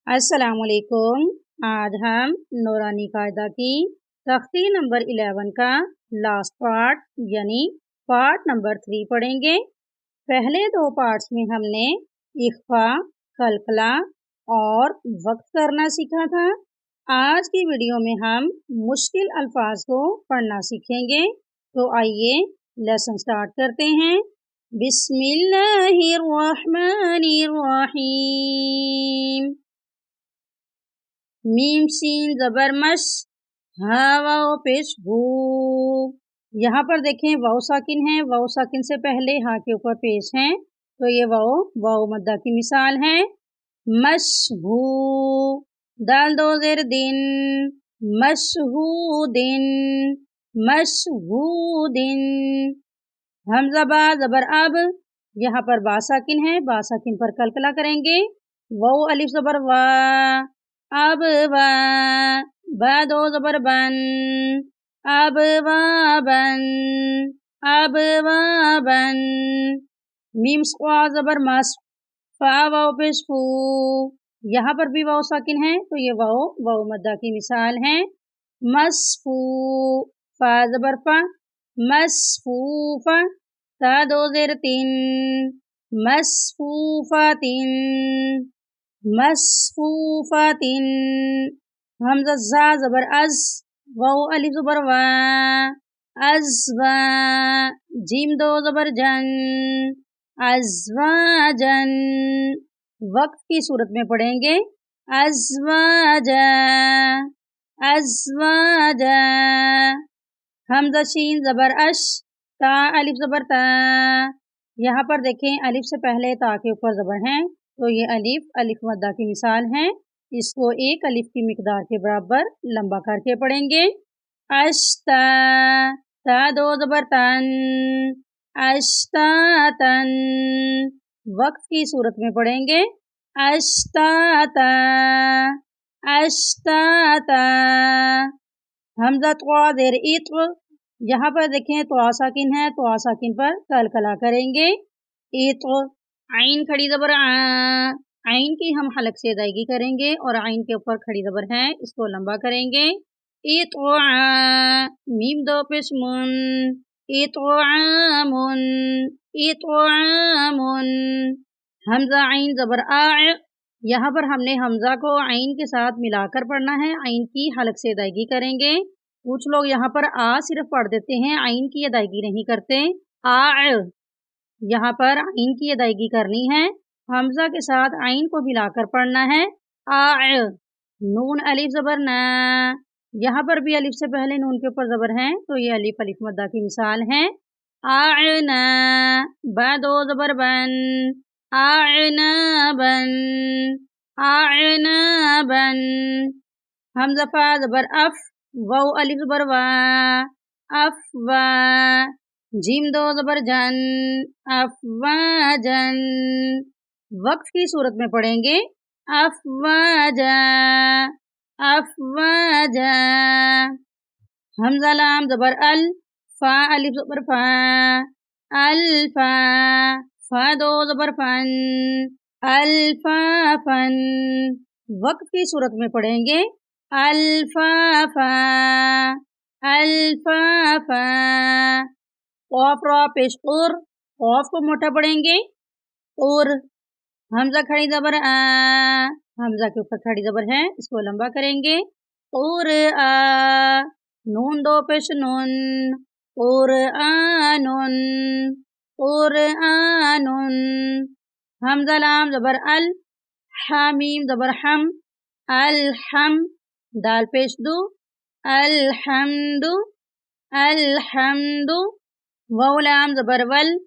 अस्सलाम वालेकुम। आज हम नूरानी कायदा की तख्ती नंबर 11 का लास्ट पार्ट यानी पार्ट नंबर 3 पढ़ेंगे। पहले दो पार्ट्स में हमने इख्फा, कलकला और वक्त करना सीखा था। आज की वीडियो में हम मुश्किल अल्फाज को पढ़ना सीखेंगे। तो आइए लेसन स्टार्ट करते हैं। बिस्मिल्लाहिर्रहमानिर्रहीम। मीम सीन जबर मश, हा वाओ पेश भू। यहाँ पर देखें वाओ साकिन है, वाओ साकिन से पहले हा के ऊपर पेश है, तो ये वाओ मद्दा की मिसाल है। मशहू, दाल दो ज़ेर दिन, मशहूदिन, मशहूदिन। हमजा बा जबर अब, यहाँ पर बा साकिन है, बा साकिन पर कलकला करेंगे। वाओ अलिफ जबर वा, अब वा, बा दो जबर बन, अब वा बन, अब वा बन। मीम स्क्वा जबर मस, फा वाओ पेश फू, यहाँ पर भी वाओ साकिन है, तो ये वाओ मद्दा की मिसाल है। मसफू, फा जबर फा, मसफूफा, ता दो ज़ेर तीन, मसफूफातिन, मसफूफातिन। हमजा जा जबर अज, वाओ अलिफ जबर वा, अज़वा, जीम दो जबर जन, अज़वाजन। वक्त की सूरत में पढ़ेंगे अज़वाजा, अज़वाजा। हमजा शीन जबर अश, ता अलिफ जबर ता, यहाँ पर देखें अलिफ से पहले ता के ऊपर जबर है, तो ये अलिफ मद्दा की मिसाल है। इसको एक अलिफ की मिकदार के बराबर लंबा करके पढ़ेंगे। अश्ता, ता दो जबर तन, अश्तातन। वक्त की सूरत में पढ़ेंगे अश्ताता, अश्ताता। हमजा त्वा ज़ेर इत्व, यहाँ पर देखें त्वा साकिन है, त्वा साकिन पर कलकला करेंगे। इत्व, आइन खड़ी जबर आ, आइन की हम हलक से अदायगी करेंगे और आइन के ऊपर खड़ी जबर है, इसको लंबा करेंगे। इत्वा, मीम दो पेश मुन, इत्वामुन, इत्वामुन। हमजा आइन जबर आ, यहाँ पर हमने हमजा को आइन के साथ मिलाकर पढ़ना है, आइन की हलक से अदायगी करेंगे। कुछ लोग यहाँ पर आ सिर्फ पढ़ देते हैं, आइन की अदायगी नहीं करते। आ, यहाँ पर आइन की अदायगी करनी है, हमजा के साथ आइन को मिलाकर पढ़ना है। आ, नून अलिफ जबर ना, यहाँ पर भी अलिफ से पहले नून के ऊपर जबर है, तो ये अलिफ मद्दा की मिसाल है। आना, बा दो जबर बन, आना बन, आना बन। हमजा फा जबर अफ, वाओ अलिफ जबर वा, अफवा। जीम दो जबर जन, अफवाजन। वक्त की सूरत में पढ़ेंगे अफवाजा, अफवाजा। हमजा लाम जबर अल, फा अलिफ जबर फा, अल्फा, फा दो जबर फन, अल्फाफन। वक्त की सूरत में पढ़ेंगे अल्फाफा, अल्फाफा। कॉफ रा पेश उर, कॉफ को मोटा पढ़ेंगे उर। हमजा खड़ी जबर आ, हमजा के ऊपर खड़ी जबर है, इसको लंबा करेंगे उर आ। नून दो पेश नून, उर आ नून, उर आ नून। हमजा लाम जबर अल, हामीम जबर हम, अलहम। दाल पेश दो, अलहम्दु, अलहम्दु। वाओ लाम जबर वल,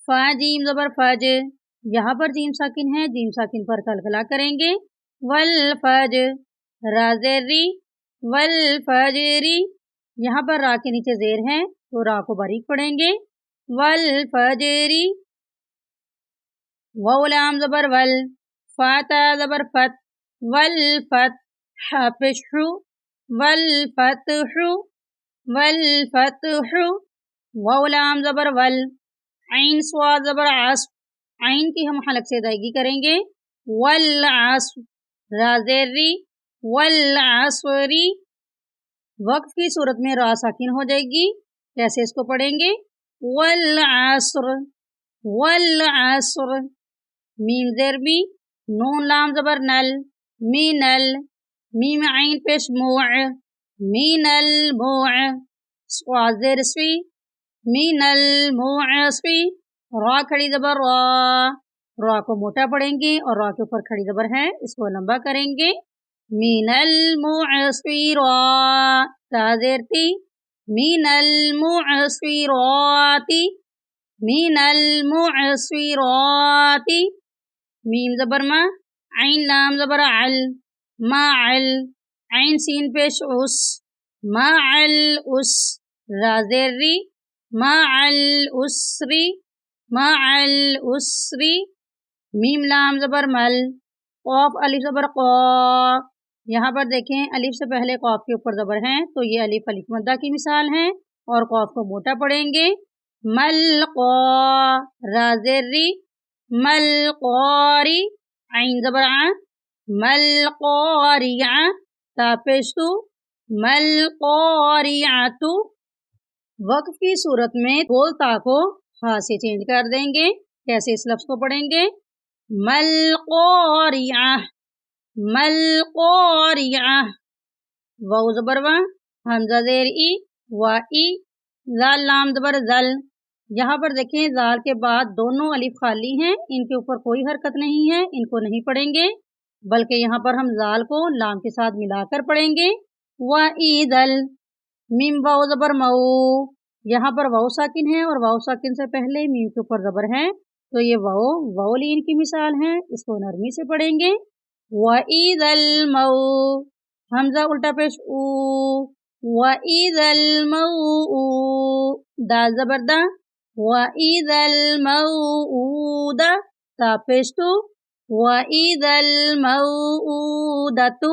फा जीम जबर फज, यहाँ पर जीम साकिन है, जीम साकिन पर कलकला करेंगे। वल फज, रा ज़ेर री, वल फजरी। यहाँ पर रा के नीचे ज़ेर है, तो रा को बारीक पढ़ेंगे वल फजरी। वाओ लाम जबर वल, फा ता जबर फत, वल फत। हा पेश हु, वल फतहु, वल फतहु। वाओ लाम जबर वल, आइन स्वाद जबर आस्फ, आइन की हम हलक से अदायगी करेंगे वल आस्फ, रा ज़ेर री, वल अस्री। वक्फ की सूरत में रा साकिन हो जाएगी। कैसे इसको पढ़ेंगे? वल अस्र, वल अस्र। मीम ज़ेर बी, नून लाम ज़बर नल, मीनल। मीम आइन पेश मुअ, मीनल मुअ। स्वाद ज़ेर स्वी, मीनल मुअस्वी। रा खड़ी ज़बर रा, रा को मोटा पढ़ेंगे और रा के ऊपर खड़ी ज़बर है, इसको लंबा करेंगे। मीनल मुअस्वीरा। ता ज़ेर ती, मीनल मुअस्वीराती, मीनल मुअस्वीराती। मीम ज़बर मा, आइन लाम ज़बर अल, माअल। आइन सीन पेश उस, माअल उस। रा ज़ेर री, माअल उसरी, माअल उसरी। मीम लाम ज़बर मल, क़ाफ अलिफ ज़बर क़ा। यहाँ पर देखें अलिफ से पहले क़ाफ के ऊपर ज़बर है, तो ये अलिफ अलिफ मद्दा की मिसाल है और क़ाफ को मोटा पढ़ेंगे। मल क़ा, रा ज़ेर री, मल क़ारी। आइन ज़बर आ, मल क़ारिया। ता पेश तू, मल क़ारियातु। वक्फ की सूरत में गोल ता को हा से चेंज कर देंगे। कैसे इस लफ्ज़ को पढ़ेंगे? मल क़ारिया, मल क़ारिया। वाउ ज़बर वा, हमज़ा ज़ेर ई, वा ई। ज़ाल लाम ज़बर ज़ल। यहाँ पर देखें ज़ाल के बाद दोनों अलिफ खाली हैं, इनके ऊपर कोई हरकत नहीं है, इनको नहीं पढ़ेंगे, बल्कि यहाँ पर हम ज़ाल को लाम के साथ मिलाकर पढ़ेंगे। वा ईदल। मीम वाउ ज़बर मऊ। यहाँ पर वाउ साकिन है और वाउ साकिन से पहले मीम के ऊपर ज़बर है, तो ये वाउ वाउलीन की मिसाल है, इसको नरमी से पढ़ेंगे। वईदल मऊ। हमज़ा उल्टा पेश ऊ, वईदल मऊ। दाल ज़बर दा, वईदल मऊऊदा। ता पेश तू, वईदल मऊऊदतु,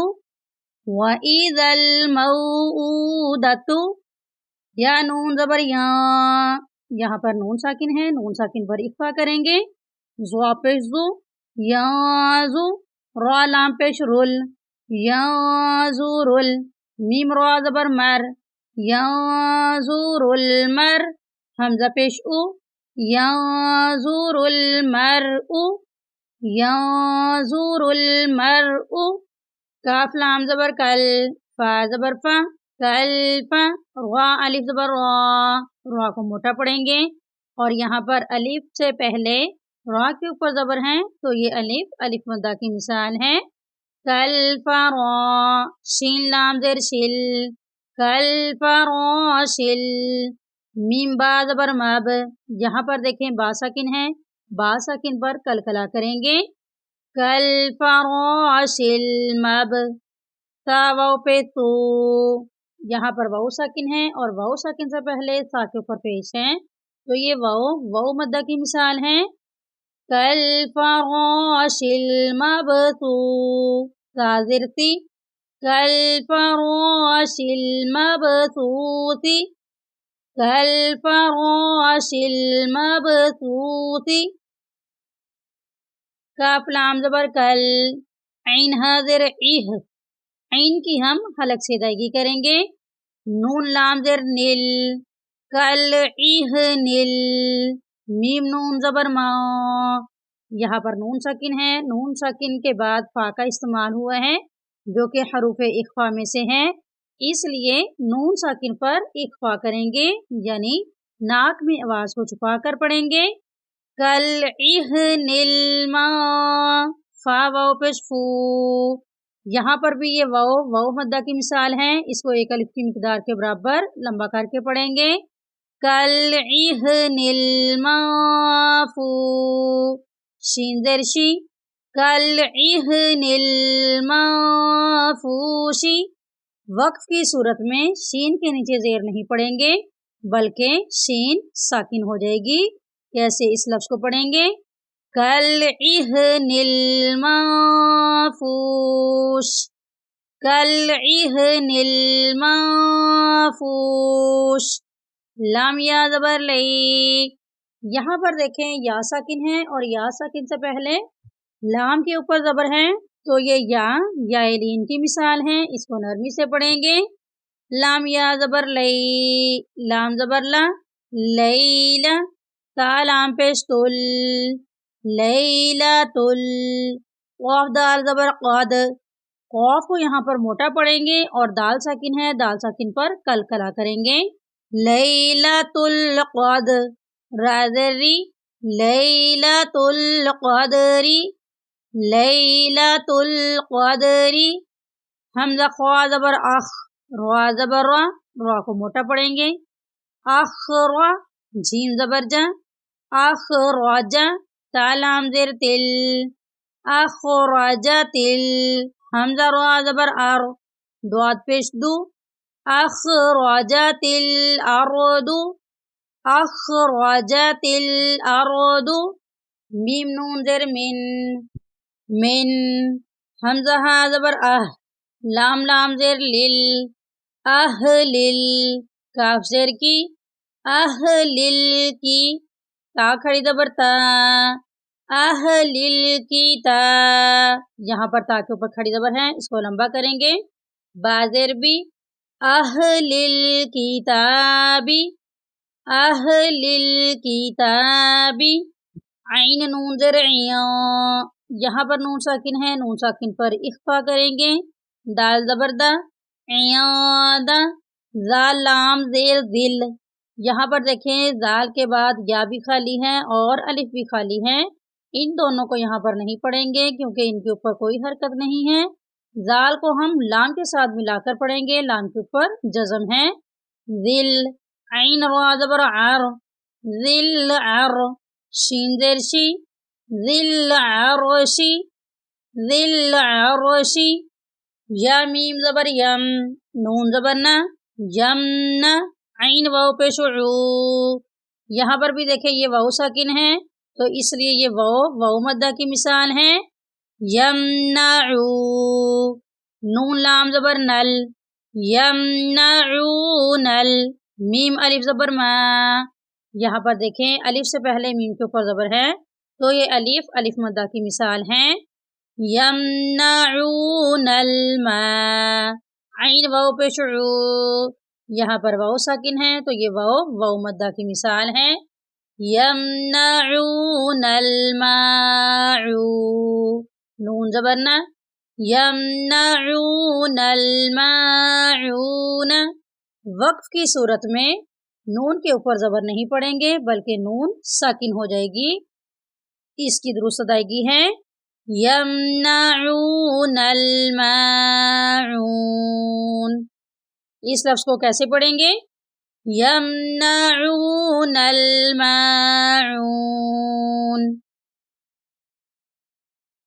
वईदल मऊऊदतु। या नून ज़बर या। यहाँ पर नून साकिन है, नून साकिन पर इख्फा करेंगे। ज़ुआ पेश ज़ु, याज़ु। रा लाम पेश रुल, याज़ुरुल। मीम रा ज़बर मर, याज़ुरुल मर। हमज़ा पेश उ, याज़ुरुल मरउ, याज़ुरुल मरउ। काफ लाम ज़बर कल, फा ज़बर फा, कल फा। रा अलिफ ज़बर रा, रा को मोटा पढ़ेंगे और यहाँ पर अलिफ से पहले रा के ऊपर ज़बर है, तो ये अलिफ अलिफ मद्दा की मिसाल है। कल फरा। शीन लाम ज़ेर शिल, कल फराशिल। मीम बा ज़बर मब। यहाँ पर देखें बा साकिन है, बा साकिन पर कलकला करेंगे। कल फराशिल मब। ता वाउ पे तू। यहाँ पर वाउ साकिन है और वाउ साकिन से पहले सा के ऊपर पेश है, तो ये वाउ वाउ मद्दा की मिसाल है। कल फराशिल मबतू। ज़िरती, कल फराशिल मबतूती, कल फराशिल मबतूती। काफ लाम ज़बर कल। ऐन हाज़िर इह। ऐन की हम हलक से अदायगी करेंगे। नून लाम ज़ेर निल, कल इह निल। मीम नून ज़बर मा। यहाँ पर नून साकिन है, नून साकिन के बाद फा का इस्तेमाल हुआ है, जो कि हरूफ़े इख्फा में से है, इसलिए नून साकिन पर इख्फा करेंगे, यानी नाक में आवाज़ को छुपा कर पढ़ेंगे। कल इह निल मा। फा वाउ पेश फू। यहाँ पर भी ये वाउ वाउ मद्दा की मिसाल है, इसको एक अलिफ की मिक़दार के बराबर लंबा करके पढ़ेंगे। कल इह निल माफू। शीन ज़ेर शी, कल इह निल माफूशी। वक्फ की सूरत में शीन के नीचे ज़ेर नहीं पढ़ेंगे, बल्कि शीन साकिन हो जाएगी। कैसे इस लफ्ज़ को पढ़ेंगे? कल इह निल माफूश, कल इह निल माफूश। लाम या ज़बर लई। यहाँ पर देखें या साकिन है और या साकिन से पहले लाम के ऊपर ज़बर है, तो ये या लीन की मिसाल है, इसको नरमी से पढ़ेंगे। लाम या ज़बर लई, लाम ज़बर ला, लैला, ता लाम पेश तुल, लैलातुल। क़ाफ़ दाल ज़बर क़द, क़ाफ़ को यहाँ पर मोटा पढ़ेंगे और दाल साकिन है, दाल साकिन पर कलकला करेंगे। लैलातुल क़द, रा ज़ेर री, लैलातुल क़दरी, लैलातुल क़दरी। हमज़ा ख्वा ज़बर अख, रा ज़बर रा, रा को मोटा पढ़ेंगे। अख़रा, जीम ज़बर जा, अख़राजा, ता लाम ज़ेर तिल, अख़राजतिल। हमज़ा रा ज़बर अर, द्वाद पेश दू, अख़राजतिल अरदु, अख़राजतिल अरदु। मीम नून ज़ेर मिन, मिन। हमज़ा हा ज़बर अह, लाम लाम ज़ेर लिल, अहलिल। काफ ज़ेर की, अहलिल की। ता खड़ी ज़बर ता, अहलिल की ता। यहाँ पर ता के ऊपर खड़ी ज़बर है, इसको लंबा करेंगे। बा ज़ेर बी, अहलिल किताबी, अहलिल किताबी। आइन नून ज़ेर इया, यहाँ पर नून साकिन है, नून साकिन पर इख्फा करेंगे। दाल ज़बर दा, इयादा। ज़ाल लाम ज़ेर ज़िल, यहाँ पर देखें ज़ाल के बाद या भी खाली है और अलिफ भी खाली है। इन दोनों को यहाँ पर नहीं पढ़ेंगे क्योंकि इनके ऊपर कोई हरकत नहीं है। ज़ाल को हम लाम के साथ मिलाकर पढ़ेंगे, लाम के ऊपर जज़म है। ज़िल, आइन रा ज़बर अर, ज़िल अर। शीन ज़ेर शी, ज़िल अरशी, ज़िल अरशी। या मीम ज़बर यम, नून ज़बर ना, यमना। आइन वाव पेश उ, यहाँ पर भी देखें ये वाव साकिन है तो इसलिए ये वाव मद्दा की मिसाल है। यमनाउ। नून लाम ज़बर नल, यमनाउनल। मीम अलिफ ज़बर मा, यहाँ पर देखें अलिफ से पहले मीम के ऊपर ज़बर है तो ये अलिफ मद्दा की मिसाल है। यमनाउनल मा। आइन वाव पेश उ, यहाँ पर वाव साकिन है तो ये वाव मद्दा की मिसाल है। यमनाउनल माउ। नून ज़बर ना, यमनाउनल माउन। वक्फ की सूरत में नून के ऊपर ज़बर नहीं पड़ेंगे बल्कि नून साकिन हो जाएगी। इसकी दुरुस्त अदायगी है यमनाउनल माउन। इस लफ्ज़ को कैसे पढ़ेंगे? यमनाउनल माउन।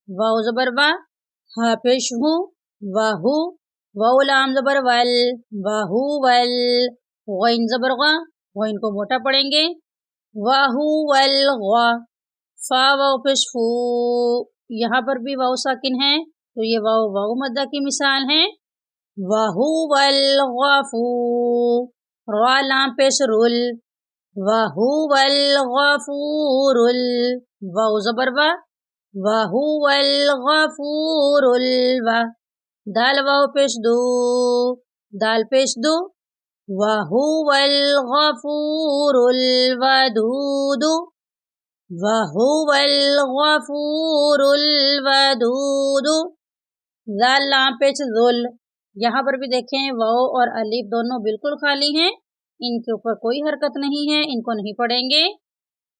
वाव ज़बर वा, हा पेश हूँ, वाहू। वाव लाम ज़बर वल, वाहू वल। गैन ज़बर गा, गैन को मोटा पढ़ेंगे। वाहू वल गा। फा वाव पेश फू, यहाँ पर भी वाव साकिन है तो ये वाव मद्दा की मिसाल है। वहुवल गफूर। रा लाम पेश रुल, वहुवल गफूरुल। वाव ज़बर वा, वहुवल गफूरुल वा। दाल वाव पेश दो, दाल पेश दो, वहुवल गफूरुल वदूदु, वहुवल गफूरुल वदूदु। ज़ाल लाम पेश ज़ुल, यहाँ पर भी देखें वाव और अलिफ दोनों बिल्कुल खाली हैं, इनके ऊपर कोई हरकत नहीं है, इनको नहीं पढ़ेंगे।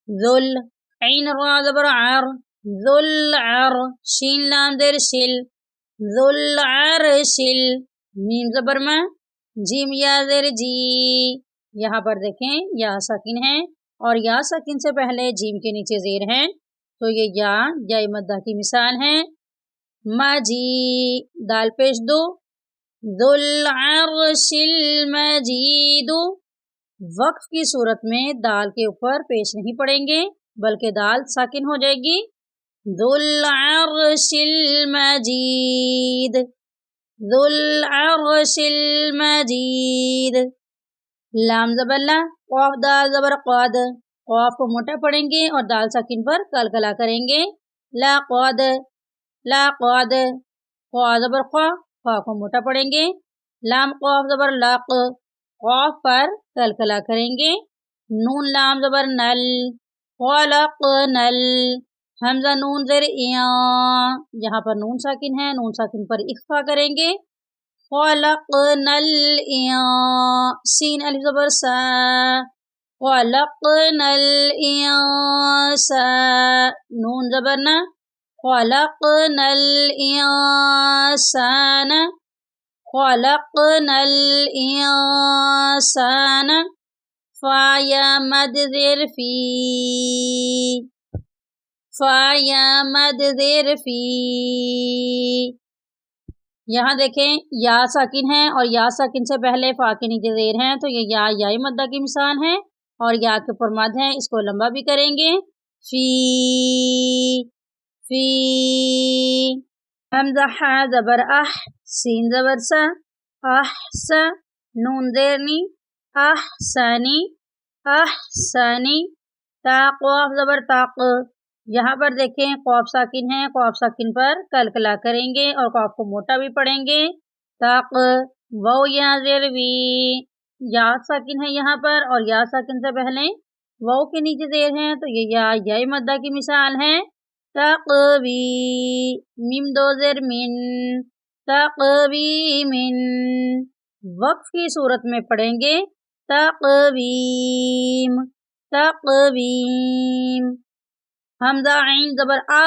ज़ुल, ऐन रा ज़बर अर, ज़ुल अर। शीन लाम ज़ेर शिल, ज़ुल अरशिल। मीम ज़बर मा, जीम या ज़ेर जी, यहाँ पर देखें या साकिन है और या साकिन से पहले जीम के नीचे ज़ेर है तो ये या मद्दा की मिसाल है। माजी, दाल पेश दो, ज़ुल अर्शिल मजीदु। वक्फ की सूरत में दाल के ऊपर पेश नहीं पड़ेंगे बल्कि दाल साकिन हो जाएगी। ज़ुल अर्शिल मजीद, ज़ुल अर्शिल मजीद। लाम ज़बर ला, क़ाफ़ दाल ज़बर क़द। क़ाफ़ को मोटा पढ़ेंगे और दाल साकिन पर कलकला करेंगे। ला क़द, ला क़द। ख्वा ज़बर ख्वा, ख्वा को मोटा पढ़ेंगे। लाम क़ाफ ज़बर लक, क़ाफ पर कलकला करेंगे। नून लाम ज़बर नल, ख़लक नल। हमज़ा नून ज़ेर इया, यहाँ पर नून साकिन है, नून साकिन पर इख्फा करेंगे। ख़लक़नल इया, सीन अलिफ ज़बर सा, ख़लक़नल इंसा, नून ज़बर ना, ख़लक़नल इंसान, ख़लक़नल इंसान। फ़ा या मद ज़ेर फ़ी, फ़ा या मद ज़ेर फ़ी। यहाँ देखें या साकिन है और या साकिन से पहले फा के नीचे ज़ेर है, तो ये या मद्दा की मिसाल है और या के ऊपर मद है, इसको लंबा भी करेंगे। फी फी। हमज़ा हा ज़बर अह, सीन ज़बर सा, अहसा, नून ज़ेर नी, अहसनी अहसनी। ता क़ाफ ज़बर ताक़, यहाँ पर देखें क़ाफ साकिन है, क़ाफ साकिन पर कलकला करेंगे और क़ाफ को मोटा भी पढ़ेंगे। ताक़, वाव या ज़ेर वी, या साकिन है यहाँ पर और या साकिन से पहले वाव के नीचे ज़ेर है, तो ये या मद्दा की मिसाल है। तक़वी, मीम दो ज़ेर मिन, तक़वीमिन। वक्फ की सूरत में पढ़ेंगे तक़वीम तक़वीम। हमज़ा आइन ज़बर आ,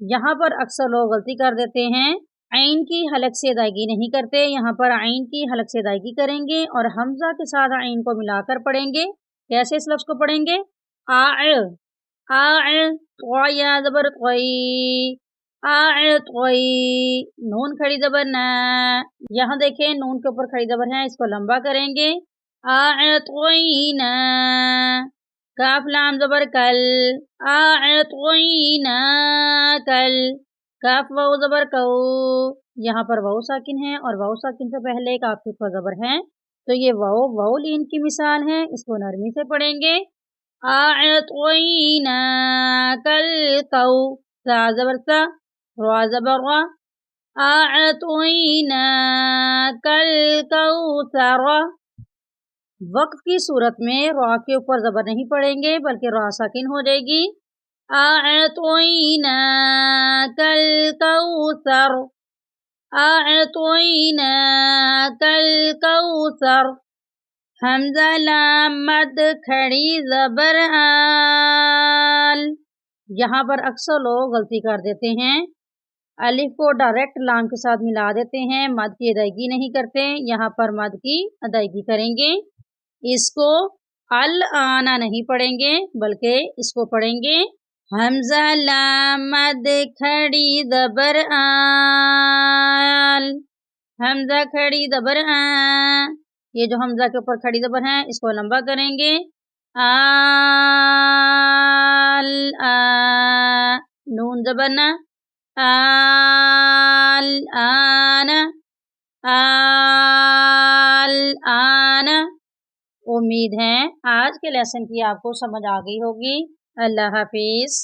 यहाँ पर अक्सर लोग गलती कर देते हैं, आइन की हलक से अदायगी नहीं करते। यहाँ पर आइन की हलक से अदायगी करेंगे और हमज़ा के साथ आइन को मिलाकर पढ़ेंगे। कैसे इस लफ्ज़ को पढ़ेंगे? या ज़बर क़ई, नून खड़ी ज़बर ना, यहाँ देखें नून के ऊपर खड़ी ज़बर है, इसको लंबा करेंगे। ना, काफ लाम ज़बर कल, ना कल। काफ वाव ज़बर कऊ, यहाँ पर वाव साकिन है और वाव साकिन से पहले काफ के ऊपर ज़बर है, तो ये वाव लीन की मिसाल है, इसको नरमी से पढ़ेंगे। ना कल कऊ, सा ज़बर सा, रा ज़बर रा, ना कल कौसर। वक्फ की सूरत में रा के ऊपर ज़बर नहीं पढ़ेंगे बल्कि रा साकिन हो जाएगी। आअतोइना कल कौसर, आअतोइना कल कौसर। हमज़ा लाम मद खड़ी ज़बर आल, यहाँ पर अक्सर लोग गलती कर देते हैं, अलिफ को डायरेक्ट लाम के साथ मिला देते हैं, मद की अदायगी नहीं करते। यहाँ पर मद की अदायगी करेंगे। इसको अल आना नहीं पढ़ेंगे बल्कि इसको पढ़ेंगे हमज़ा लाम मद खड़ी ज़बर आल, हमज़ा खड़ी ज़बर आ, ये जो हमज़ा के ऊपर खड़ी ज़बर है इसको लंबा करेंगे। आल आ, नून ज़बर ना, आल आना, आल आना। उम्मीद है आज के लेसन की आपको समझ आ गई होगी। अल्लाह हाफिज़।